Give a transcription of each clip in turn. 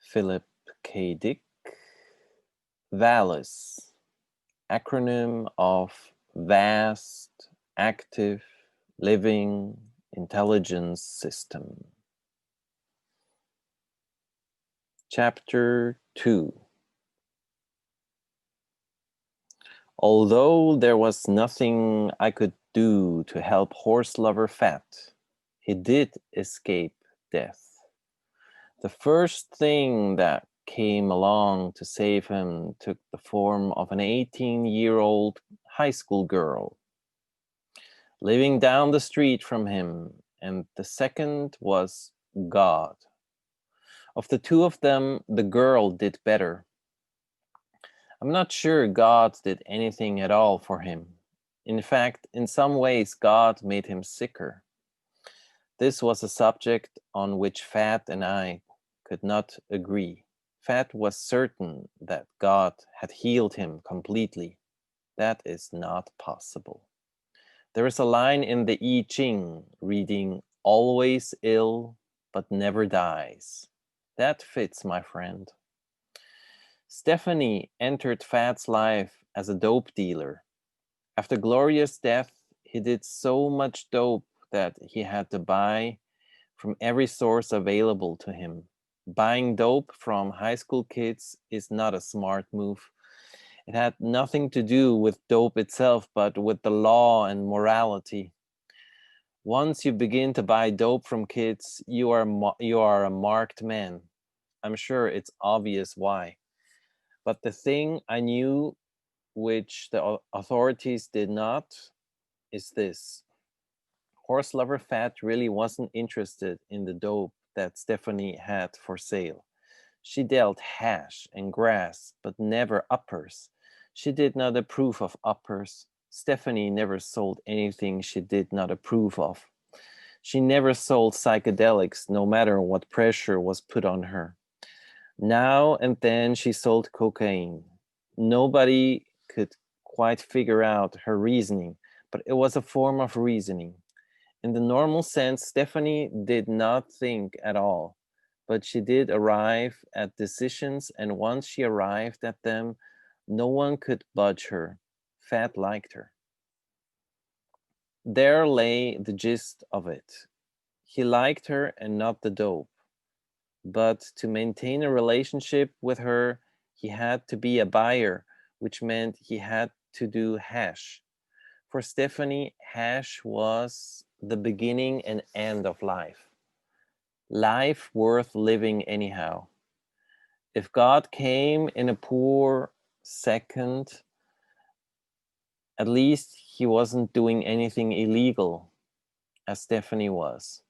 Philip K. Dick. Valis, acronym of Vast Active Living Intelligence System. Chapter 2. Although there was nothing I could do to help horse lover Fat, he did escape death. The first thing that came along to save him took the form of an 18-year-old high school girl living down the street from him, and the second was God. Of the two of them, the girl did better. I'm not sure God did anything at all for him. In fact, in some ways, God made him sicker. This was a subject on which Fat and I could not agree. Fat was certain that God had healed him completely. That is not possible. There is a line in the I Ching reading, "Always ill, but never dies." That fits, my friend. Stephanie entered Fat's life as a dope dealer. After Gloria's death, he did so much dope that he had to buy from every source available to him. Buying dope from high school kids is not a smart move. It had nothing to do with dope itself, but with the law and morality. Once you begin to buy dope from kids, you are a marked man. I'm sure it's obvious why. But the thing I knew, which the authorities did not, is this. Horse lover Fat really wasn't interested in the dope that Stephanie had for sale. She dealt hash and grass, but never uppers. She did not approve of uppers. Stephanie never sold anything she did not approve of. She never sold psychedelics, no matter what pressure was put on her. Now and then she sold cocaine. Nobody could quite figure out her reasoning, but it was a form of reasoning. In the normal sense, Stephanie did not think at all, but she did arrive at decisions, and once she arrived at them, no one could budge her. Fat liked her. There lay the gist of it. He liked her and not the dope. But to maintain a relationship with her, he had to be a buyer, which meant he had to do hash. For Stephanie, hash was the beginning and end of life. Life worth living anyhow. If God came in a poor second, at least he wasn't doing anything illegal, as Stephanie was.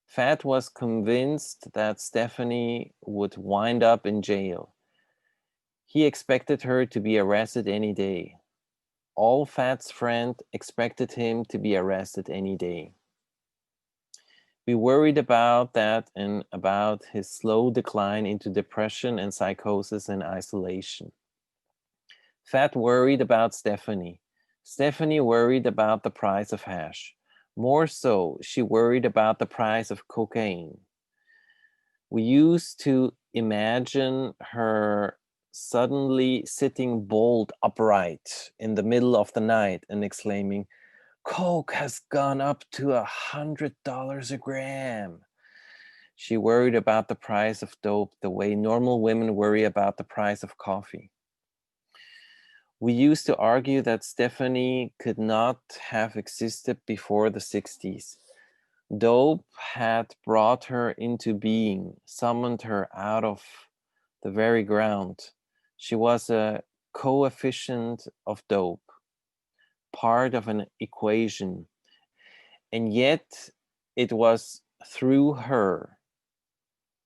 Fat was convinced that Stephanie would wind up in jail. He expected her to be arrested any day. All Fat's friends expected him to be arrested any day. We worried about that and about his slow decline into depression and psychosis and isolation. Fat worried about Stephanie. Stephanie worried about the price of hash. More so, she worried about the price of cocaine. We used to imagine her suddenly sitting bolt upright in the middle of the night and exclaiming, "Coke has gone up to $100 a gram." She worried about the price of dope the way normal women worry about the price of coffee. We used to argue that Stephanie could not have existed before the 60s. Dope had brought her into being, summoned her out of the very ground. She was a coefficient of dope, part of an equation. And yet it was through her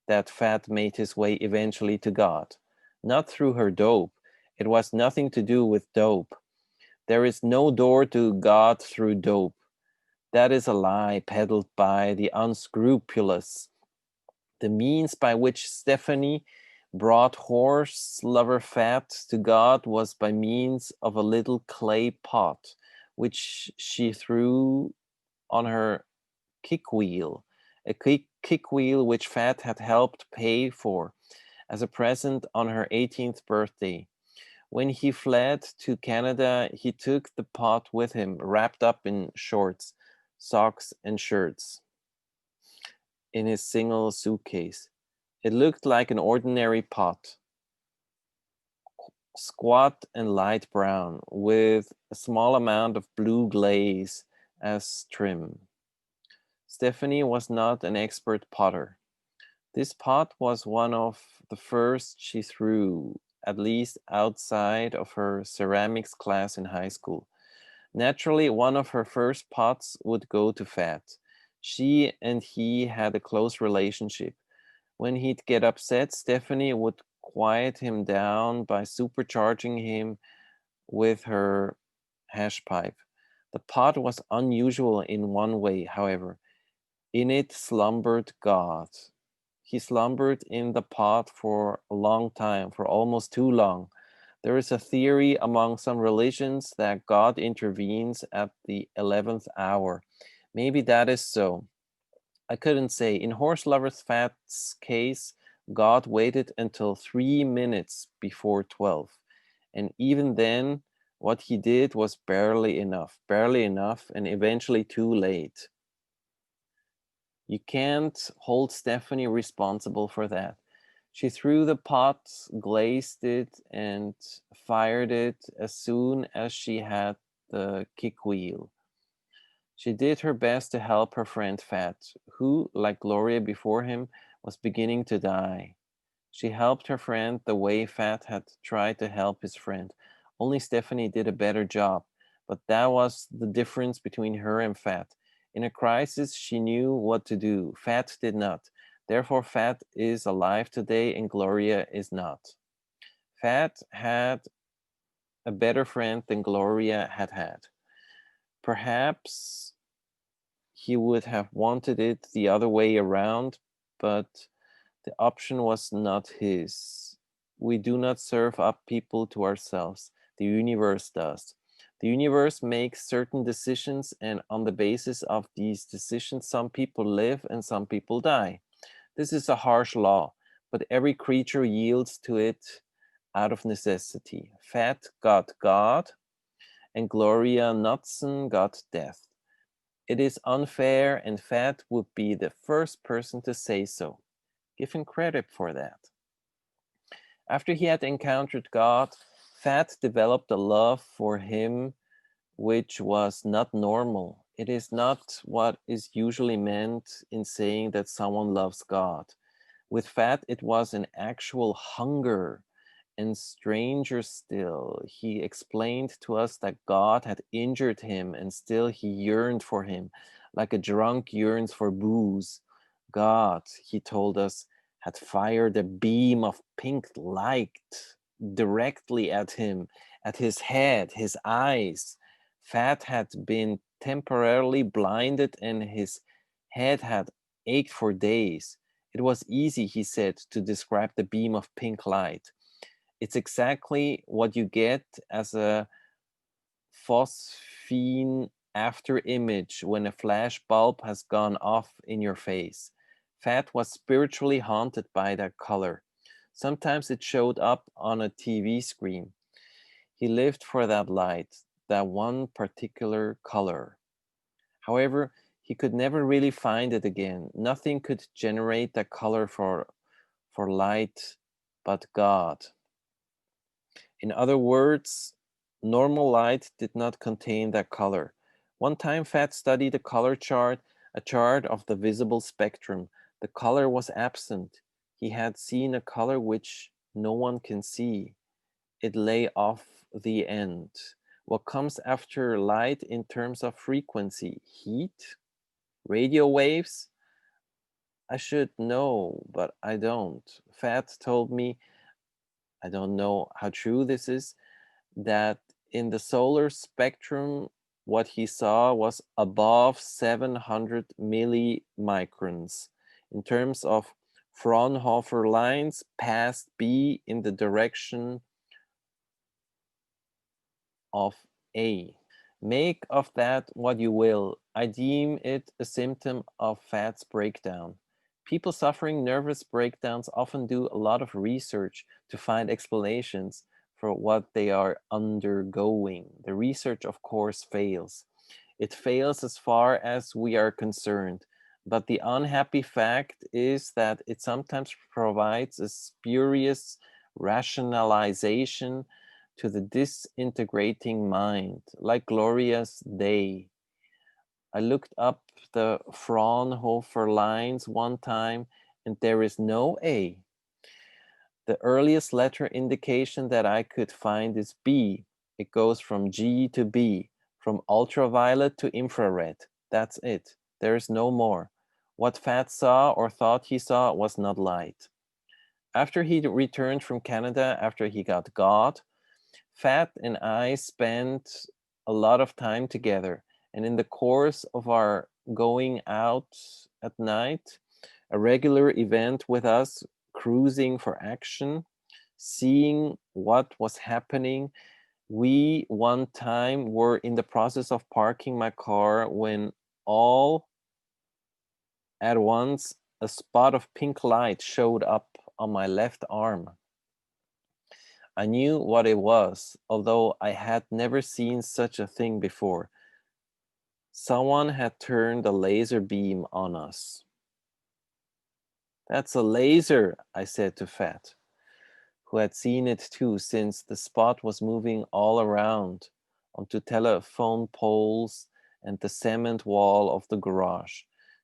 that Fat made his way eventually to God. Not through her dope. It was nothing to do with dope. There is no door to God through dope. That is a lie peddled by the unscrupulous. The means by which Stephanie brought horse lover Fat to God was by means of a little clay pot, which she threw on her kick wheel, a kick wheel which Fat had helped pay for. as a present on her 18th birthday. When he fled to Canada, he took the pot with him, wrapped up in shorts, socks, and shirts in his single suitcase. It looked like an ordinary pot, squat and light brown, with a small amount of blue glaze as trim. Stephanie was not an expert potter. This pot was one of the first she threw, at least outside of her ceramics class in high school. Naturally, one of her first pots would go to Fat. She and he had a close relationship. When he'd get upset, Stephanie would quiet him down by supercharging him with her hash pipe. The pot was unusual in one way, however. In it slumbered God. He slumbered in the pot for a long time, for almost too long. There is a theory among some religions that God intervenes at the 11th hour. Maybe that is so. I couldn't say. In Horse Lover's Fat's case, God waited until 3 minutes before 12. And even then, what he did was barely enough, and eventually too late. You can't hold Stephanie responsible for that. She threw the pot, glazed it, and fired it as soon as she had the kick wheel. She did her best to help her friend Fat, who, like Gloria before him, was beginning to die. She helped her friend the way Fat had tried to help his friend. Only Stephanie did a better job, but that was the difference between her and Fat. In a crisis, she knew what to do. Fat did not. Therefore, Fat is alive today and Gloria is not. Fat had a better friend than Gloria had had. Perhaps he would have wanted it the other way around, but the option was not his. We do not serve up people to ourselves. The universe does. The universe makes certain decisions, and on the basis of these decisions, some people live and some people die. This is a harsh law, but every creature yields to it out of necessity. Fat got God, and Gloria Knudsen got death. It is unfair, and Fat would be the first person to say so. Give him credit for that. After he had encountered God, Fat developed a love for him which was not normal. It is not what is usually meant in saying that someone loves God. With Fat, it was an actual hunger. And stranger still, he explained to us that God had injured him and still he yearned for him, like a drunk yearns for booze. God, he told us, had fired a beam of pink light directly at him, at his head, his eyes. Fat had been temporarily blinded and his head had ached for days. It was easy, he said, to describe the beam of pink light. It's exactly what you get as a phosphine after image when a flash bulb has gone off in your face. Fat was spiritually haunted by that color. Sometimes it showed up on a TV screen. He lived for that light, that one particular color. However, he could never really find it again. Nothing could generate that color for light but God. In other words, normal light did not contain that color. One time, Fat studied a chart of the visible spectrum. The color was absent. He had seen a color which no one can see. It lay off the end. What comes after light in terms of frequency? Heat? Radio waves? I should know, but I don't. Fat told me, I don't know how true this is, that in the solar spectrum, what he saw was above 700 millimicrons. In terms of Fraunhofer lines, past B in the direction of A. Make of that what you will. I deem it a symptom of Fat's breakdown. People suffering nervous breakdowns often do a lot of research to find explanations for what they are undergoing. The research, of course, fails. It fails as far as we are concerned. But the unhappy fact is that it sometimes provides a spurious rationalization to the disintegrating mind, like Gloria's day. I looked up the Fraunhofer lines one time and there is no A. The earliest letter indication that I could find is B. It goes from G to B, from ultraviolet to infrared. That's it. There is no more. What Fat saw or thought he saw was not light. After he returned from Canada, after he got God, Fat and I spent a lot of time together. And in the course of our going out at night, a regular event with us cruising for action, seeing what was happening, we one time were in the process of parking my car when all at once a spot of pink light showed up on my left arm. I knew what it was, although I had never seen such a thing before. Someone had turned a laser beam on us. That's a laser, I said to Fat, who had seen it too, since the spot was moving all around onto telephone poles and the cement wall of the garage.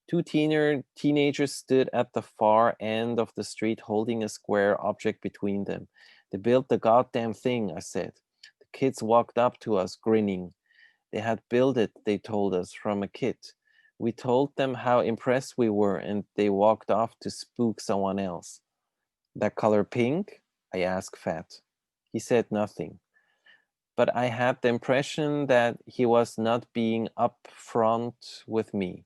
Two teenagers stood at the far end of the street holding a square object between them. They built the goddamn thing, I said. The kids walked up to us, grinning. They had built it, they told us, from a kit. We told them how impressed we were, and they walked off to spook someone else. That color pink? I asked Fat. He said nothing. But I had the impression that he was not being upfront with me.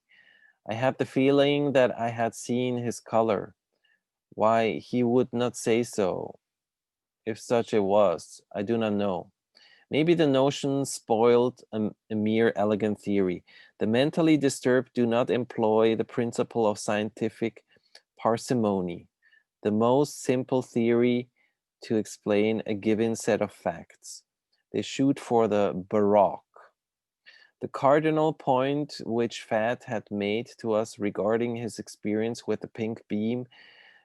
I had the feeling that I had seen his color. Why he would not say so, if such it was, I do not know. Maybe the notion spoiled a mere elegant theory. The mentally disturbed do not employ the principle of scientific parsimony, the most simple theory to explain a given set of facts. They shoot for the baroque. The cardinal point which Fat had made to us regarding his experience with the pink beam,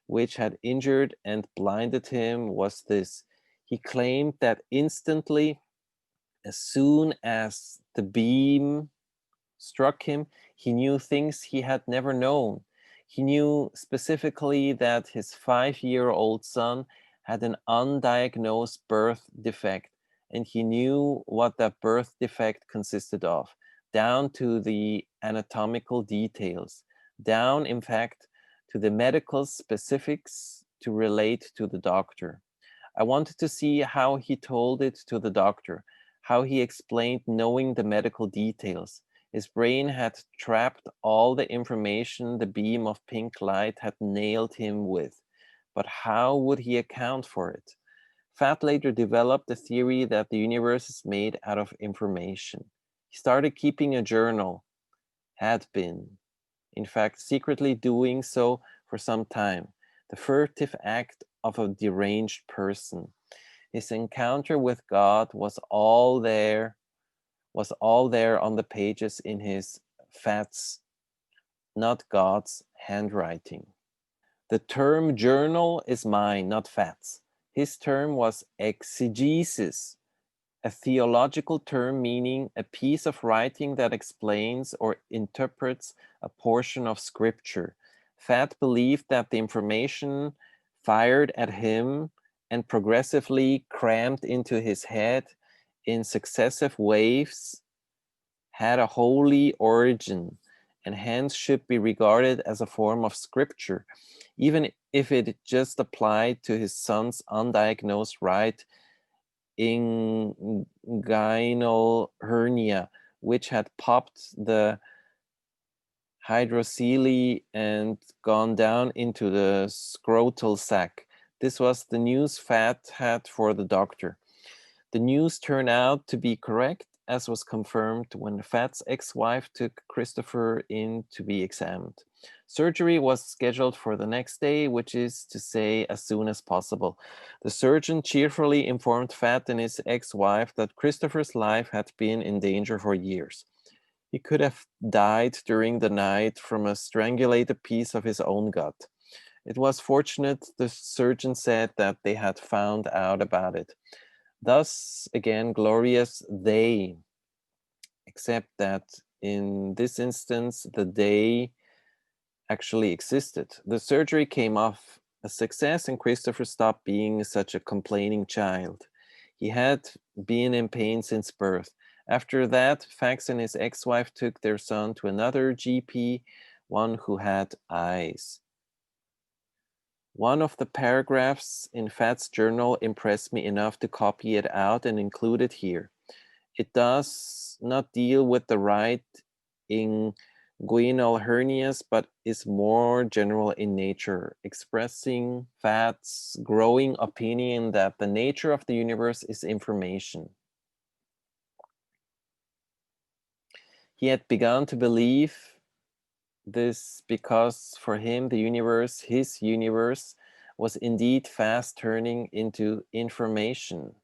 which had injured and blinded him, was this. He claimed that instantly, as soon as the beam struck him, he knew things he had never known. He knew specifically that his 5-year-old son had an undiagnosed birth defect, and he knew what that birth defect consisted of, down to the anatomical details, down, in fact, to the medical specifics to relate to the doctor. I wanted to see how he told it to the doctor, how he explained knowing the medical details. His brain had trapped all the information the beam of pink light had nailed him with. But how would he account for it? Fat later developed the theory that the universe is made out of information. He started keeping a journal, had been, in fact, secretly doing so for some time, the furtive act of a deranged person. His encounter with God was all there on the pages in his Fat's, not God's, handwriting. The term journal is mine, not Fat's. His term was exegesis, a theological term meaning a piece of writing that explains or interprets a portion of scripture. Fat believed that the information fired at him and progressively crammed into his head in successive waves had a holy origin and hence should be regarded as a form of scripture, even if it just applied to his son's undiagnosed right inguinal hernia, which had popped the hydrocele and gone down into the scrotal sac. This was the news Fat had for the doctor. The news turned out to be correct, as was confirmed when Fat's ex-wife took Christopher in to be examined. Surgery was scheduled for the next day, which is to say, as soon as possible. The surgeon cheerfully informed Fat and his ex-wife that Christopher's life had been in danger for years. He could have died during the night from a strangulated piece of his own gut. It was fortunate, the surgeon said, that they had found out about it. Thus, again, glorious they, except that in this instance, the they actually existed. The surgery came off a success, and Christopher stopped being such a complaining child. He had been in pain since birth. After that, Fax and his ex-wife took their son to another GP, one who had eyes. One of the paragraphs in Fat's journal impressed me enough to copy it out and include it here. It does not deal with the right inguinal hernias, but is more general in nature, expressing Fat's growing opinion that the nature of the universe is information. He had begun to believe this because for him the universe, his universe, was indeed fast turning into information.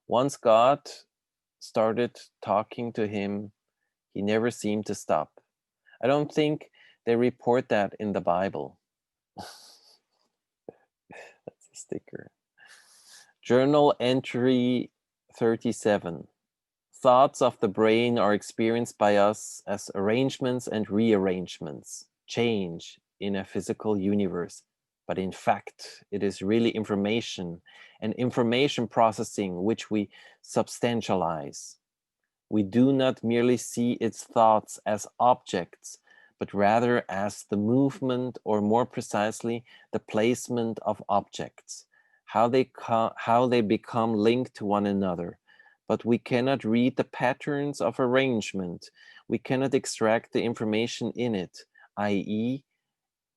Once God started talking to him, he never seemed to stop. I don't think they report that in the Bible. That's a sticker. Journal entry 37. Thoughts of the brain are experienced by us as arrangements and rearrangements, change in a physical universe. But in fact, it is really information and information processing which we substantialize. We do not merely see its thoughts as objects, but rather as the movement, or more precisely, the placement of objects, how they become linked to one another. But we cannot read the patterns of arrangement. We cannot extract the information in it, i.e.,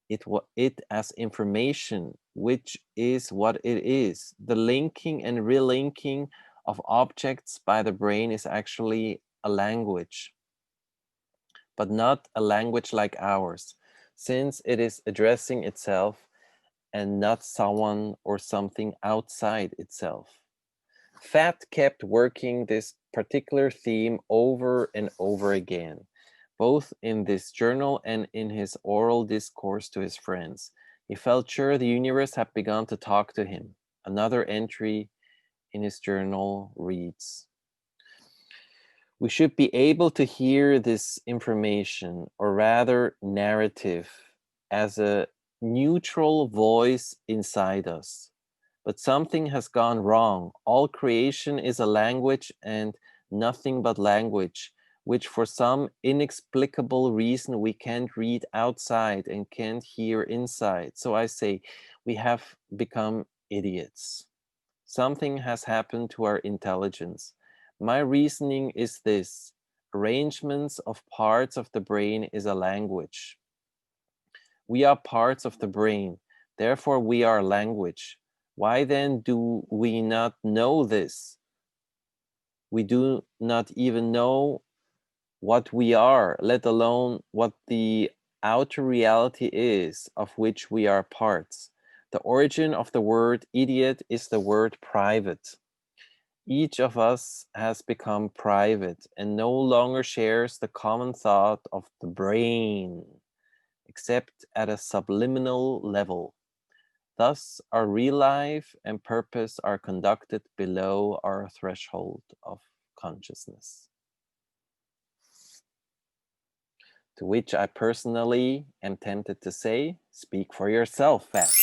it as information, which is what it is. The linking and relinking of objects by the brain is actually a language, but not a language like ours, since it is addressing itself and not someone or something outside itself. Fat kept working this particular theme over and over again, both in this journal and in his oral discourse to his friends. He felt sure the universe had begun to talk to him. Another entry in his journal reads, "We should be able to hear this information, or rather narrative, as a neutral voice inside us. But something has gone wrong. All creation is a language and nothing but language, which for some inexplicable reason we can't read outside and can't hear inside. So I say, we have become idiots. Something has happened to our intelligence. My reasoning is this: arrangements of parts of the brain is a language. We are parts of the brain, therefore we are language. Why then do we not know this? We do not even know what we are, let alone what the outer reality is of which we are parts. The origin of the word idiot is the word private. Each of us has become private and no longer shares the common thought of the brain, except at a subliminal level. Thus, our real life and purpose are conducted below our threshold of consciousness." To which I personally am tempted to say, speak for yourself, Fat.